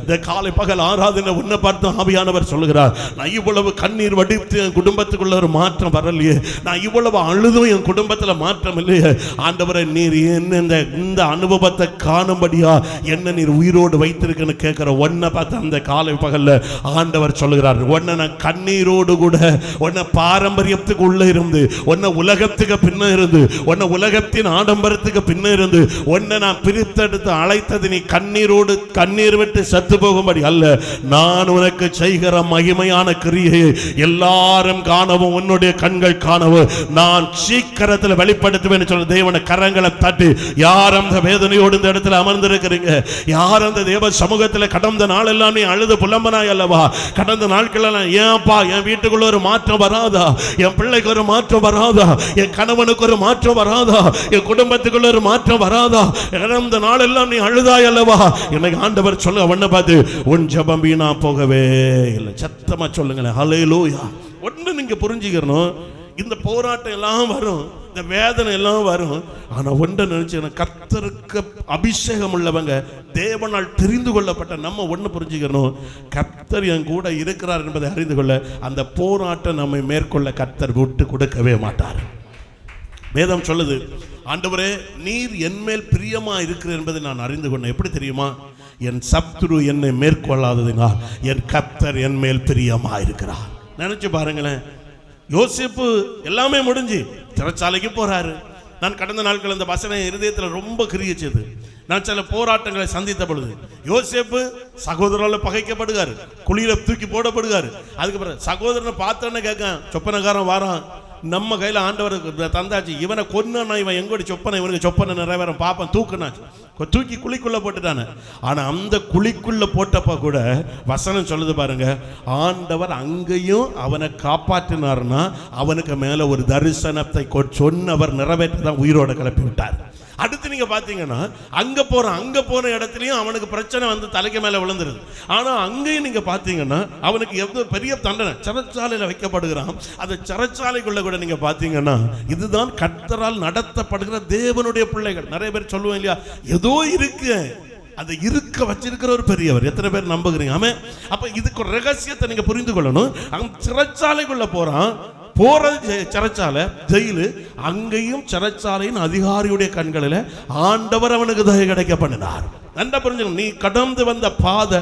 இந்த காலை பகல் ஆராதனை உன்னை பார்த்து ஆவியானவர் சொல்லுகிறார், நான் இவ்வளவு கண்ணீர் வடித்து என் குடும்பத்துக்குள்ள ஒரு மாற்றம் வரலையே, நான் இவ்வளவு அழுதும் என் குடும்பத்தில் மாற்றம் இல்லையே, ஆண்டவரை நீர் என்ன இந்த அனுபவத்தை காணும்படியா என்ன நீர் உயிரோடு வைத்திருக்குன்னு கேட்கிற உன்னை பார்த்து அந்த காலை பகல்ல ஆண்டவர் சொல்லுகிறார், உன்னை நான் கண்ணீரோடு கூட, உன்னை பாரம்பரியத்துக்கு உள்ள இருந்து, உன்னை உலகத்துக்கு பின்ன இருந்து, உன்னை உலகத்தின் ஆடம்பரத்துக்கு பின்ன இருந்து உன்னை நான் பிரித்தெடுத்து அழைத்தது நீ கண்ணீரோடு கண்ணீர் விட்டு செத்து போகும்படி அல்ல, நான் உனக்கு செய்கிற மகிமையான கிரியை எல்லாரும் காணவும் உன்னுடைய கண்கள் காணவும் நான் சீக்கிரத்தில் வெளிப்படுத்துவேன் சொல்ல தேவனை கரங்களை தட்டி, யார் அந்த வேதனையோடு இந்த இடத்துல அமர்ந்திருக்கிறீங்க, யார் அந்த தேவ சமூகத்தில் கடந்த நாள் எல்லாம் நீ அழுது புலம்பனாய் அல்லவா, கடந்த நாட்கள் ஏன்பா என் வீட்டுக்குள்ள ஒரு மாற்றம் வராதா, என் பிள்ளைக்கு ஒரு மாற்றம் வராதா, என் கணவனுக்கு ஒரு மாற்றம் வராதா, என் குடும்பத்துக்குள்ள ஒரு மாற்றம் வராதா, கடந்த நாள் எல்லாம் நீ அழுதாய் அல்லவா, எனக்கு ஆண்டவர் சொல்ல ஒன்ன பார்த்து உன் ஜெபம் வீணா போகவே இல்லை. சத்தமா சொல்லுங்களேன் ஹல்லேலூயா. ஒன்று நீங்க புரிஞ்சுக்கணும், இந்த போராட்டம் எல்லாம் வரும், இந்த வேதனை எல்லாம் வரும், ஆனா ஒன்றை நினைச்சு கர்த்தருக்கு அபிஷேகம் உள்ளவங்க தேவனால் தெரிந்து கொள்ளப்பட்ட நம்ம ஒன்று புரிஞ்சுக்கணும், கர்த்தர் என் கூட இருக்கிறார் என்பதை அறிந்து கொள்ள அந்த போராட்டம் நம்மை மேற்கொள்ள கர்த்தர் விட்டு கொடுக்கவே மாட்டார். வேதம் சொல்லுது, ஆண்டவரே நீர் என்மேல் பிரியமா இருக்கிற என்பதை நான் அறிந்து கொண்டேன். எப்படி தெரியுமா? என் சத்துரு என்னை மேற்கொள்ளாததினால் என் கர்த்தர் என் மேல் பிரியமா இருக்கிறார். நினைச்சு பாருங்களேன், யோசேப்பு எல்லாமே முடிஞ்சு சிறைச்சாலைக்கு போறாரு. நான் கடந்த நாட்கள் அந்த வசனம் இருதயத்தில் ரொம்ப கிரியச்சது. நான் சில போராட்டங்களை சந்தித்த பொழுது யோசேப்பு சகோதரரால் பகைக்கப்படுகாரு, குழியில தூக்கி போடப்படுகாரு. அதுக்கப்புறம் சகோதரனை பார்த்தோன்னு கேட்க சொப்பனக்காரன் வாரான், நம்ம கையில் ஆண்டவர் தந்தாச்சு, இவனை கொன்னா இவன் எங்கோடி சொப்பனை, இவனுக்கு சொப்பனை நிறைவேற பாப்பன் தூக்குனாச்சு, தூக்கி குழிக்குள்ள போட்டுட்டானே. ஆனா அந்த குழிக்குள்ள போட்டப்ப கூட வசனம் சொல்லுது பாருங்க, ஆண்டவர் அங்கேயும் அவனை காப்பாற்றினார்னா அவனுக்கு மேல ஒரு தரிசனத்தை சொன்னவர் நிறைவேற்றதான் உயிரோட கிளப்பி விட்டார். அடுத்து நீங்க பாத்தீங்கன்னா அங்க போன இடத்துலயும் அவனுக்கு பிரச்சனை வந்து தலைக்கு மேல விழுந்துருது. ஆனா அங்கேயும் நீங்க பாத்தீங்கன்னா அவனுக்கு எவ்வளவு பெரிய தண்டனை, சிறைச்சாலையில வைக்கப்படுகிறான். அந்த சிறைச்சாலைக்குள்ள கூட நீங்க பாத்தீங்கன்னா இதுதான் கர்த்தரால் நடத்தப்படுகிற தேவனுடைய பிள்ளைகள். நிறைய பேர் சொல்லுவோம் இல்லையா, ஏதோ இருக்கு, அதை இருக்க வச்சிருக்கிற ஒரு பெரியவர். எத்தனை பேர் நம்புகிறீங்க? ஆமே. அப்ப இதுக்கு ஒரு ரகசியத்தை நீங்க புரிந்து கொள்ளணும். அங்க சிறைச்சாலைக்குள்ள போறது சிறைச்சாலை, ஜெயிலு, அங்கேயும் சிறைச்சாலையின் அதிகாரியுடைய கண்களில் ஆண்டவர் அவனுக்கு தயை கிடைக்க பண்ணினார். நல்லா புரிஞ்சுக்கணும், நீ கடந்து வந்த பாதை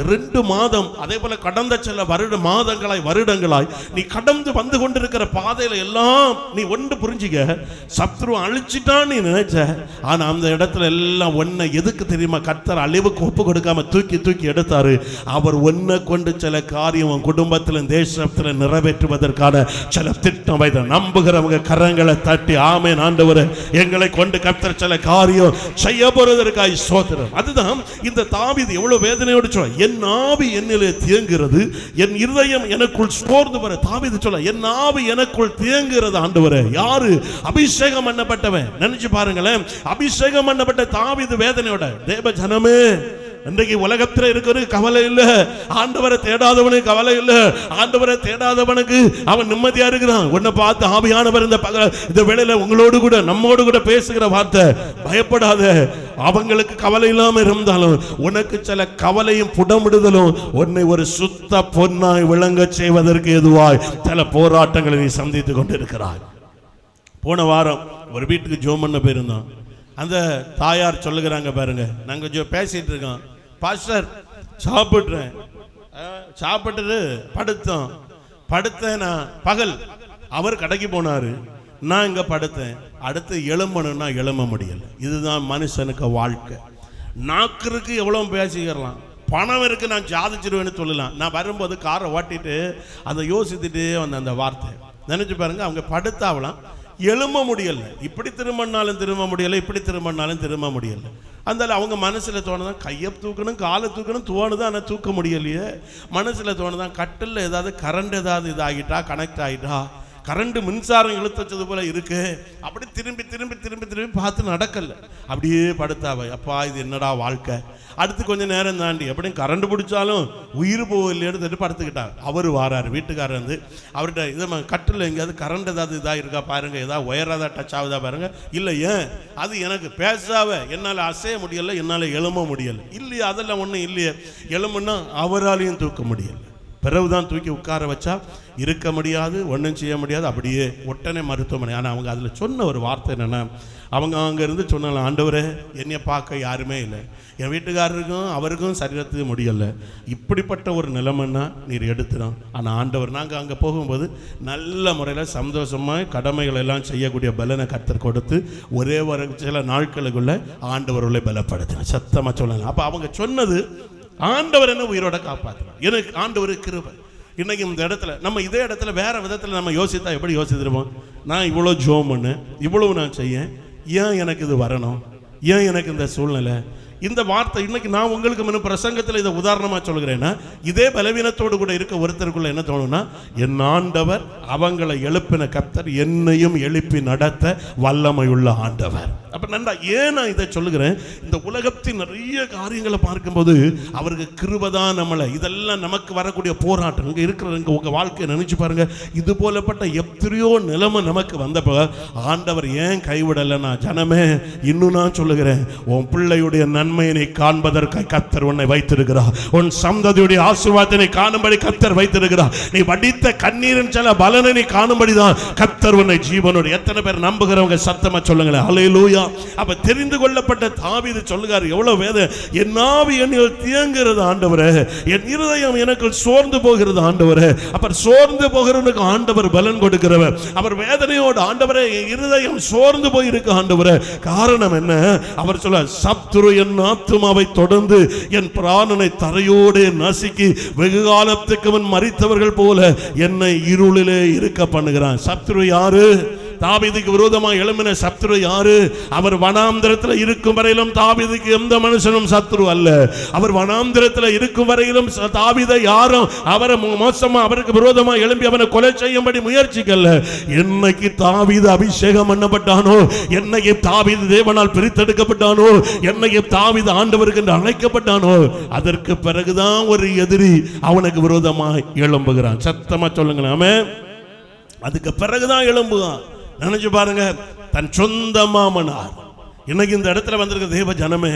2 மாதம், அதே போல கடந்த சில வருடங்களாய் நீ கடந்து வந்து கொண்டிருக்கிற பாதையில எல்லாம் நீ ஒன்று புரிஞ்சுக்க, சத்ரு அழிச்சிட்டான் நீ நினைச்ச. ஆனா அந்த இடத்துல எல்லாம் ஒன்ன எதுக்கு தெரியுமா கர்த்தர் அழிவுக்கு ஒப்பு கொடுக்காம தூக்கி எடுத்தாரு. அவர் ஒன்ன கொண்டு சில காரியம் குடும்பத்தில் தேசத்தில் நிறைவேற்றுவதற்கான சில திட்டம் வைத்த நம்புகிறவங்க கரங்களை தட்டி ஆமென் ஆண்டவரே, எங்களை கொண்டு கர்த்தர் சில காரியம் செய்ய போறதற்காய் ஸ்தோத்திரம். அதுதான் இந்த தாவீது எவ்வளவு வேதனையோடு சொல்ல, என் ஆவி என்னிலே தியங்குகிறது, என் இருதயம் எனக்குள் சோர்ந்து வர. தாவீது சொல்ல, என் ஆவி எனக்குள் தியங்குகிறது ஆண்டவரே. யாரு? அபிஷேகம் பண்ணப்பட்டவன். நினைச்சு பாருங்களேன், அபிஷேகம் பண்ணப்பட்ட தாவீது வேதனையோட. தேவ ஜனமே, இன்றைக்கு உலகத்தில் இருக்கிற கவலை இல்லை, ஆண்டவரை தேடாதவனுக்கு கவலை இல்லை. ஆண்டவரை தேடாதவனுக்கு அவன் நிம்மதியா இருக்கிறான். உன்னை பார்த்து ஆவியானவர் இந்த வேளையில உங்களோடு கூட நம்மோடு கூட பேசுகிற வார்த்தை, பயப்படாத. அவங்களுக்கு கவலை இல்லாம இருந்தாலும் உனக்கு சில கவலையும் புடமிடுதலும் உன்னை ஒரு சுத்த பொன்னாய் விளங்க செய்வதற்கு எதுவாய் சில போராட்டங்களை நீ சந்தித்துக் கொண்டிருக்கிறாய். போன வாரம் ஒரு வீட்டுக்கு ஜோம் பண்ண போயிருந்தோம். அந்த தாயார் சொல்லுகிறாங்க பாருங்க, நாங்க பேசிட்டு இருக்கோம், பாஸ்டர் சாப்பிட்றேன், சாப்பிட்டு படுத்தேன் நான் பகல். அவர் கடைக்கு போனாரு, நான் இங்க படுத்தேன். அடுத்து எழும்பணும்னா எழும்ப முடியல. இதுதான் மனுஷனுக்கு வாழ்க்கை. நாக்கு எவ்வளவு பேசிக்கிறலாம், பணம் இருக்கு, நான் சாதிச்சிருவேன்னு சொல்லலாம். நான் வரும்போது காரை ஓட்டிட்டு அதை யோசித்துட்டு வந்த அந்த வார்த்தை நினைச்சு பாருங்க. அவங்க படுத்தாவலாம், எழும்ப முடியல. இப்படி திரும்பினாலும் திரும்ப முடியல, இப்படி திரும்பினாலும் திரும்ப முடியல. அந்த அவங்க மனசுல தோணுதான் கையை தூக்கணும், காலை தூக்கணும் தோணுதான், ஆனால் தூக்க முடியலையே. மனசுல தோணுதான் கட்டில் ஏதாவது கரண்ட் ஏதாவது இதாகிட்டா, கனெக்ட் ஆகிட்டா, கரண்ட் மின்சாரம் இழுத்து வச்சது போல இருக்கு. அப்படி திரும்பி திரும்பி திரும்பி திரும்பி பார்த்து நடக்கல. அப்படியே படுத்தாவ, அப்பா இது என்னடா வாழ்க்கை. அடுத்து கொஞ்சம் நேரம் தாண்டி எப்படியும் கரண்ட் பிடிச்சாலும் உயிர் போகல எடுத்துட்டு படுத்துக்கிட்டார். அவர் வாராரு, வீட்டுக்காரர் வந்து அவர்கிட்ட இதை கட்டில் எங்கேயாவது கரண்ட் ஏதாவது இதாக இருக்கா பாருங்க, ஏதாவது ஒயராக டச் ஆகுதா பாருங்க. இல்லை, ஏன் அது எனக்கு பேசாவ என்னால் அசைய முடியலை, என்னால் எழும்ப முடியலை. இல்லையா, அதெல்லாம் ஒன்றும் இல்லையே. எழும்புன்னா அவராலையும் தூக்க முடியலை. பிறகுதான் தூக்கி உட்கார வச்சா இருக்க முடியாது, ஒன்றும் செய்ய முடியாது, அப்படியே உடனே மருத்துவமனை. ஆனால் அவங்க அதில் சொன்ன ஒரு வார்த்தை என்னென்னா, அவங்க அங்கேருந்து சொன்னாங்க, ஆண்டவரே என்னைய பார்க்க யாருமே இல்லை, என் வீட்டுக்காரருக்கும் அவருக்கும் சரீரத்துக்கு முடியலை, இப்படிப்பட்ட ஒரு நிலைமைன்னா நீர் எடுத்துடும். ஆனால் ஆண்டவர், நாங்கள் அங்கே போகும்போது நல்ல முறையில் சந்தோஷமாக கடமைகள் எல்லாம் செய்யக்கூடிய பலனை கர்த்தர் கொடுத்து ஒரே ஒரு சில நாட்களுக்குள்ள ஆண்டவர்களை பலப்படுத்தினார். சத்தமாக சொல்லலாம். அப்போ அவங்க சொன்னது, ஆண்டவர் என்ன உயிரோட காப்பாற்றினார், எனக்கு ஆண்டவர் கிருபை. இன்னைக்கு இந்த இடத்துல நம்ம இதே இடத்துல வேற விதத்தில் நம்ம யோசித்தா எப்படி யோசிச்சிருப்போம்? நான் இவ்வளோ ஜோம் பண்ணு, இவ்வளவு நான் செய்ய, ஏன் எனக்கு இது வரணும், ஏன் எனக்கு இந்த சூழ்நிலை? இந்த வார்த்தை இன்னைக்கு நான் உங்களுக்கு முன்ன பிரசங்கத்தில் இதை உதாரணமாக சொல்கிறேன்னா, இதே பலவீனத்தோடு கூட இருக்க ஒருத்தருக்குள்ள என்ன தோணும்னா, என் ஆண்டவர் அவங்களை எழுப்பின கர்த்தர் என்னையும் எழுப்பி நடத்த வல்லமையுள்ள ஆண்டவர். அப்ப நன்றா ஏன் நான் இதை சொல்லுகிறேன்? இந்த உலகத்தின் நிறைய காரியங்களை பார்க்கும்போது அவருக்கு கிருபைதான் நம்மளை, இதெல்லாம் நமக்கு வரக்கூடிய போராட்டம் இங்கே இருக்கிற உங்க வாழ்க்கையை நினைச்சு பாருங்க. இது போலப்பட்ட எத்தனையோ நிலைமை நமக்கு வந்தப்ப ஆண்டவர் ஏன் கைவிடலைன்னா, ஜனமே இன்னும் நான் சொல்லுகிறேன், உன் பிள்ளையுடைய நன்மையை காண்பதற்கு கர்த்தர் உன்னை வைத்திருக்கிறார். உன் சந்ததியுடைய ஆசீர்வாதத்தை காணும்படி கர்த்தர் வைத்திருக்கிறார். நீ வடித்த கண்ணீரின் சில பலனை நீ காணும்படிதான் கர்த்தர் உன்னை ஜீவனோடு. எத்தனை பேர் நம்புகிறவங்க சத்தமா சொல்லுங்களேன் ஹல்லேலூயா. அப்ப தெரிந்து கொள்ளப்பட்ட தாவீது சொல்லுகிறார், எவ்வளவு வேத, என் ஆவி என்னில் தியங்குகிறது ஆண்டவரே, என் இருதயம் எனக்கு சோர்ந்து போகிறது ஆண்டவரே. அப்ப சோர்ந்து போகிறவனுக்கு ஆண்டவர் பலன் கொடுக்கிறவர். அவர் வேதனையோடு, ஆண்டவரே என் இருதயம் சோர்ந்து போயிருக்கு ஆண்டவரே. காரணம் என்ன? அவர் சொல்ல, சத்துரு என் ஆத்துமாவை தொடர்ந்து என் பிராணனை தரையோடு நசுக்கி வெகு காலத்துக்கு முன் மரித்தவர்கள் போல என்னை இருளிலே இருக்க பண்ணுகிறான். சத்துரு யாரு? தாவீதுக்கு விரோதமாக எழும்பின சத்துரு யாரு? அவர் வனாந்திரத்தில் இருக்கும் வரையிலும் தாவீதுக்கு எந்த மனுஷனும் சத்துரு அல்ல. அவர் வனாந்திரத்தில் இருக்கும் வரையிலும் தாவீதை யாரும் அவரை மோசமா அவருக்கு விரோதமாக எழும்பி அவனை கொலை செய்யும்படி முயற்சிக்கல. என்னைக்கு தாவீது அபிஷேகம் பண்ணப்பட்டானோ, என்னைக்கு தாவீது தேவனால் பிரித்தெடுக்கப்பட்டானோ, என்னைக்கு தாவீது ஆண்டவருக்கு என்று அழைக்கப்பட்டானோ, அதற்கு பிறகுதான் ஒரு எதிரி அவனுக்கு விரோதமாக எழும்புகிறான். சத்தமா சொல்லுங்களேன் ஆமென். அதுக்கு பிறகுதான் எழும்புகிறான். நினைச்சு பாருங்க, தன் சொந்த மாமனார். இன்னைக்கு இந்த இடத்துல வந்திருக்க தேவ ஜனமே,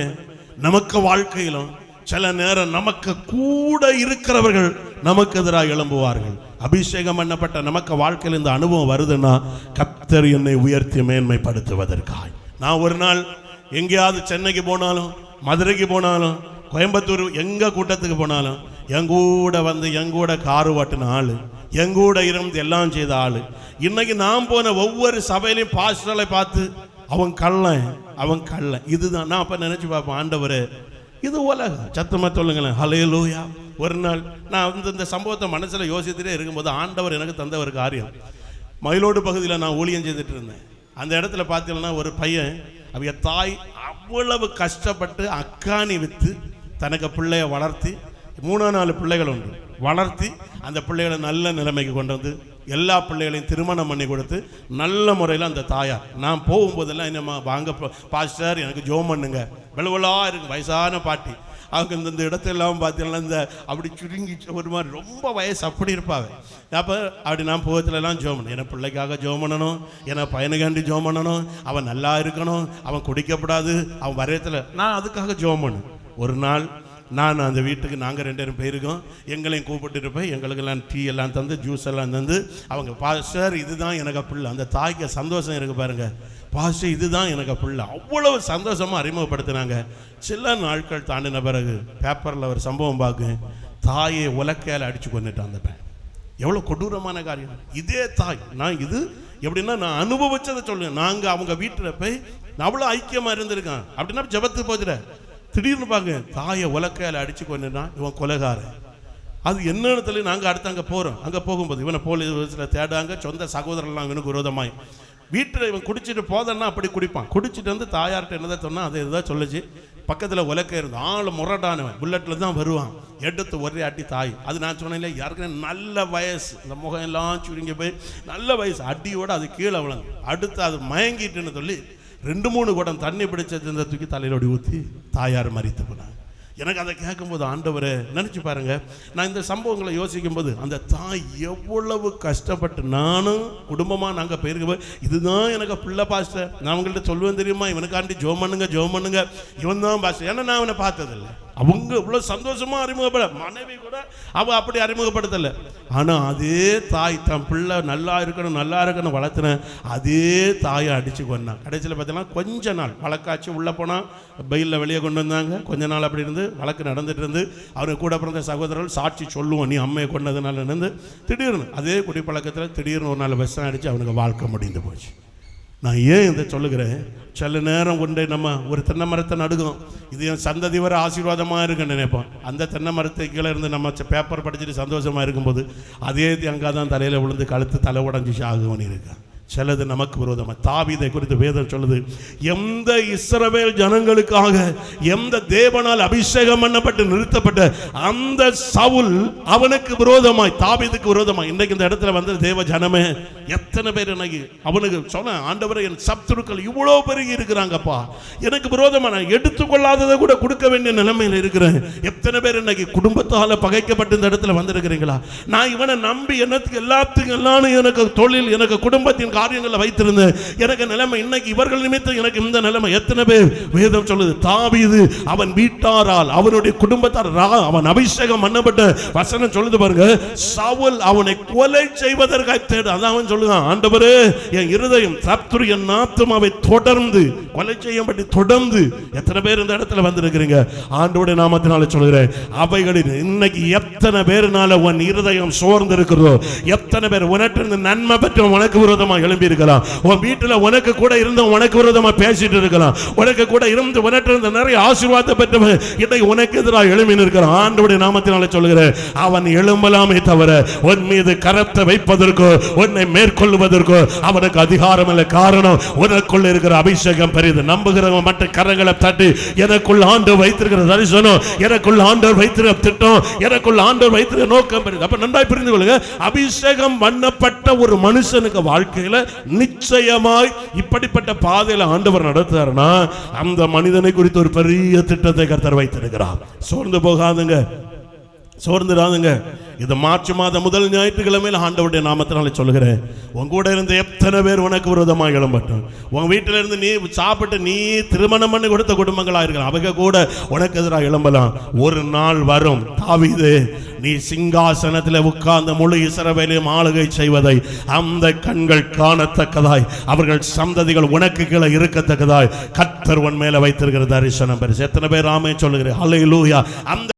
நமக்கு வாழ்க்கையிலும் சில நேரம் நமக்கு கூட இருக்கிறவர்கள் நமக்கு எதிராக எழும்புவார்கள். அபிஷேகம் பண்ணப்பட்ட நமக்கு வாழ்க்கையில் இந்த அனுபவம் வருதுன்னா, கர்த்தர் என்னை உயர்த்தி மேன்மைப்படுத்துவதற்காக. நான் ஒரு நாள் எங்கேயாவது சென்னைக்கு போனாலும், மதுரைக்கு போனாலும், கோயம்புத்தூர் எங்க கூட்டத்துக்கு போனாலும், எங்கூட வந்து எங்கூட காரு ஓட்டின ஆளு, எங்கூட இருந்து எல்லாம் செய்த ஆளு. இன்னைக்கு நான் போன ஒவ்வொரு சபையிலையும் பாஸ்டர்களை பார்த்து அவன் கள்ளன், அவன் கள்ளன். இதுதான் நான் அப்ப நினைச்சு பார்ப்பேன், ஆண்டவரே இது உலகம். சத்தமா சொல்லுங்களேன் ஹல்லேலூயா. ஒரு நாள் நான் இந்த சம்பவத்தை மனசுல யோசித்துட்டே இருக்கும்போது ஆண்டவர் எனக்கு தந்த ஒரு காரியம். மயிலோடு பகுதியில் நான் ஊழியம் செய்துட்டு இருந்தேன். அந்த இடத்துல பார்த்தீங்கன்னா ஒரு பையன், அவங்க தாய் அவ்வளவு கஷ்டப்பட்டு அக்காணி விற்று தனக்கு பிள்ளைய வளர்த்தி, 3-4 பிள்ளைகள் உண்டு, வளர்த்தி அந்த பிள்ளைகளை நல்ல நிலைமைக்கு கொண்டு வந்து எல்லா பிள்ளைகளையும் திருமணம் பண்ணி கொடுத்து நல்ல முறையில் அந்த தாயார், நான் போகும்போதெல்லாம் என்னம்மா வாங்க பாஸ்டர் எனக்கு ஜோம் பண்ணுங்க, வெளுவலா இருக்கு வயசான பாட்டி. அவங்க இந்த இடத்தெல்லாம் பார்த்தீங்கன்னா இந்த அப்படி சுருங்கி ஒரு மாதிரி ரொம்ப வயசு அப்படி இருப்பாங்க. அப்போ அப்படி நான் போகத்துலலாம் ஜோம் பண்ணேன். என் பிள்ளைக்காக ஜோம் பண்ணணும், என் பையனுக்காண்டி ஜோம் பண்ணணும், அவன் நல்லா இருக்கணும், அவன் குடிக்கப்படாது, அவன் வரையத்தில் நான் அதுக்காக ஜோம் பண்ணேன். ஒரு நாள் நான் அந்த வீட்டுக்கு நாங்கள் 2 பேரும் போயிருக்கோம். எங்களையும் கூப்பிட்டு போய் எங்களுக்கெல்லாம் டீ எல்லாம் தந்து ஜூஸ் எல்லாம் தந்து, அவங்க பாஸ்டர் இதுதான் எனக்கு பிள்ளை. அந்த தாய்க்கு சந்தோஷம் இருக்குது பாருங்க, பாஸ்டர் இதுதான் எனக்கு பிள்ளை, அவ்வளவு சந்தோஷமாக அறிமுகப்படுத்தினாங்க. சில நாட்கள் தாண்டின பிறகு பேப்பரில் ஒரு சம்பவம் பார்க்க, தாயை உலக்கையால் அடித்து கொண்டுட்டான் அந்த பையன். எவ்வளோ கொடூரமான காரியம். இதே தாய், நான் இது எப்படின்னா நான் அனுபவிச்சதை சொல்லுவேன். நாங்கள் அவங்க வீட்டில் போய் அவ்வளோ ஐக்கியமாக இருந்திருக்கான். அப்படின்னா ஜபத்துக்கு போச்சுட திடீர்னு பார்க்க தாயை உலக்கையால் அடிச்சு கொண்டுட்டான். இவன் கொலைகாரன். அது என்ன இடத்துல நாங்கள் அடுத்து அங்கே போகிறோம். அங்கே போகும்போது இவனை போலீஸில் தேடாங்க. சொந்த சகோதரர்லாம் இவனுக்கு விரோதமாய் வீட்டில் இவன் குடிச்சிட்டு போதன்னா அப்படி குடிப்பான். குடிச்சிட்டு வந்து தாயார்கிட்ட என்னதான் சொன்னால் அதை இதுதான் சொல்லிச்சு, பக்கத்தில் உலக்க இருந்து ஆள் முரடானவன், புல்லட்டில் தான் வருவான், எடுத்து ஒரே அடி தாய். அது நான் சொன்னேன், யாருக்குன்னு நல்ல வயசு, இந்த முகம் எல்லாம் சுருங்கி போய் நல்ல வயசு, அடியோட அது கீழே விளங்கு. அடுத்து அது மயங்கிட்டுன்னு சொல்லி 2-3 குடம் தண்ணி பிடிச்சது இந்த தூக்கி தலையிலோடி ஊற்றி தாயார் மறித்து போனாங்க. எனக்கு அதை கேட்கும்போது ஆண்டவரே நினச்சி பாருங்க, நான் இந்த சம்பவங்களை யோசிக்கும் போது அந்த தாய் எவ்வளவு கஷ்டப்பட்டு, நானும் குடும்பமாக நாங்கள் போயிருக்க, இதுதான் எனக்கு பிள்ளை பாஸ்டர், நான் அவங்கள்ட்ட சொல்லுவேன் தெரியுமா, இவனுக்காண்டி ஜோம் பண்ணுங்க, இவன் தான் பாஸ்டர். ஏன்னா நான் அவனை பார்த்ததில்லை. அவங்க இவ்வளோ சந்தோஷமா அறிமுகப்பட, மனைவி கூட அவள் அப்படி அறிமுகப்படுத்தலை. ஆனால் அதே தாய் தன் பிள்ளை நல்லா இருக்கணும் வளர்த்துன அதே தாயை அடிச்சு கொண்டான். கடைசியில் பார்த்தீங்கன்னா கொஞ்ச நாள் வழக்காச்சு, உள்ளே போனால் பெயிலில் வெளியே கொண்டு வந்தாங்க. கொஞ்ச நாள் அப்படி இருந்து வழக்கு நடந்துட்டு இருந்து அவனுக்கு கூட பிறந்த சகோதரர்கள் சாட்சி சொல்லுவோம், நீ அம்மையை கொண்டதுனால இருந்து திடீர்னு அதே குடிப்பழக்கத்தில் திடீர்னு ஒரு நாள் விஷம் அடித்து அவனுக்கு வாழ்க்கை முடிந்து போச்சு. நான் ஏன் இதை சொல்லுகிறேன், சில நேரம் கொண்டு நம்ம ஒரு தென்னை மரத்தை நடுகிறோம், இது என் சந்ததி வர ஆசீர்வாதமாக இருக்குன்னு நினைப்போம். அந்த தென்னை மரத்தை கீழே இருந்து நம்ம பேப்பர் படிச்சுட்டு சந்தோஷமாக இருக்கும்போது அதே அங்கே தான் தலையில் விழுந்து கழுத்து தலை உடஞ்சி சாகுவனி இருக்கேன். சிலது நமக்கு விரோதமாக. தாவீதை குறித்து வேதம் சொல்லுது, எந்த இஸ்ரவேல் ஜனங்களுக்காக எந்த தேவனால் அபிஷேகம் பண்ணப்பட்டு நிறுத்தப்பட்ட அந்த சவுல் அவனுக்கு விரோதமாய், தாவீதுக்கு விரோதமாய். இன்றைக்கு இந்த இடத்துல வந்து தேவ ஜனமே எத்தனை பேர் இன்னைக்கு அவனுக்கு சொன்ன, ஆண்டவரை என் சத்துருக்கள் இவ்வளோ பெருகி இருக்கிறாங்கப்பா, எனக்கு விரோதமாக நான் எடுத்துக்கொள்ளாததை கூட கொடுக்க வேண்டிய நிலைமையில் இருக்கிறேன். எத்தனை பேர் இன்னைக்கு குடும்பத்தால் பகைக்கப்பட்டு இந்த இடத்துல வந்திருக்கிறீங்களா? நான் இவனை நம்பி என்னத்துக்கு எல்லாத்துக்கும் எல்லாம் எனக்கு தொழில், எனக்கு குடும்பத்தின் காரியங்களை வைத்திருந்தேன், எனக்கு நிலைமை இன்னைக்கு இவர்கள் நிமித்தம் எனக்கு இந்த நிலைமை. எத்தனை பேர் வேதம் சொல்லுது, தாவீது அவன் வீட்டாரால் அவனுடைய குடும்பத்தார் அவன் அபிஷேகம் பண்ணப்பட்ட வசனம் சொல்லுது பாருங்க, சவுல் அவனை கொலை செய்வதற்காக தேடு. அதான் அவன் சொல்லுவான், ஆண்டவரே என் இருதயம் சத்துரு என் ஆத்துமாவை தொடர்ந்து கொலை செய்யும்படி தொடர்ந்து. எத்தனை பேர் இந்த இடத்துல வந்திருக்கிறீங்க? ஆண்டவருடைய நாமத்தினால சொல்கிறேன், அவைகளில் இன்னைக்கு எத்தனை பேர்னால உன் இருதயம் சோர்ந்து இருக்கிறதோ, எத்தனை பேர் உனக்கு நன்மை பெற்ற உனக்கு விரோதமாக எழும்பி இருக்கலாம், உன் வீட்டில் உனக்கு கூட இருந்த உனக்கு விரோதமா பேசிட்டு இருக்கலாம், உனக்கு கூட இருந்து உனக்கு இருந்த நிறைய ஆசீர்வாதம் பெற்றவன் இன்னைக்கு உனக்கு எதிராக எழும்பி இருக்கிறான். ஆண்டவருடைய நாமத்தினால சொல்கிறேன், அவன் எழும்பலாமே தவிர உன் மீது கரத்தை வைப்பதற்கோ உன்னை மேற்கொள்வதற்கோ அவனுக்கு அதிகாரம் இல்லை. காரணம், உனக்குள்ள இருக்கிற அபிஷேகம் பெரியது. நம்புகிறவன் மற்ற கரங்களை தட்டி, எனக்குள்ள ஆண்டவர் வைத்திருக்கிற தரிசனம், எனக்குள்ள ஆண்டவர் வைத்திருக்கிற திட்டம், எனக்குள்ள ஆண்டவர் வைத்திருக்கிற நோக்கம் பெரியது. அப்ப நன்றாய் புரிந்து கொள்ளுங்க, அபிஷேகம் பண்ணப்பட்ட ஒரு மனுஷனுக்கு வாழ்க்கையில் நிச்சயமாய் இப்படிப்பட்ட பாதையில் ஆண்டவர் நடத்துறாருன்னா அந்த மனிதனை குறித்து ஒரு பெரிய திட்டத்தை கர்த்தர் வைத்திருக்கிறார். சோர்ந்து போகாதுங்க, சோர்ந்துடாதுங்க. இது மார்ச் மாதம் முதல் ஞாயிற்றுக்கிழமையில் ஆண்டவருடைய நாமத்தினால சொல்லுகிறேன், உன் கூட இருந்து எத்தனை பேர் உனக்கு விரோதமாக எழும்பட்டும், உன் வீட்டில இருந்து நீ சாப்பிட்டு நீ திருமணம் பண்ணி கொடுத்த குடும்பங்களா இருக்கலாம், அவங்க கூட உனக்கு எதிராக எழும்பலாம். ஒரு நாள் வரும், தாவீது நீ சிங்காசனத்தில் உட்கார்ந்த முழு இஸ்ரவேலையும் ஆளுகை செய்வதை அந்த கண்கள் காணத்தக்கதாய், அவர்கள் சந்ததிகள் உனக்கு கீழே இருக்கத்தக்கதாய் கர்த்தர் உன் மேல வைத்திருக்கிற தரிசனம் பெருசு. எத்தனை பேர் ஆமென் சொல்லுகிறேன்? ஹல்லேலூயா. அந்த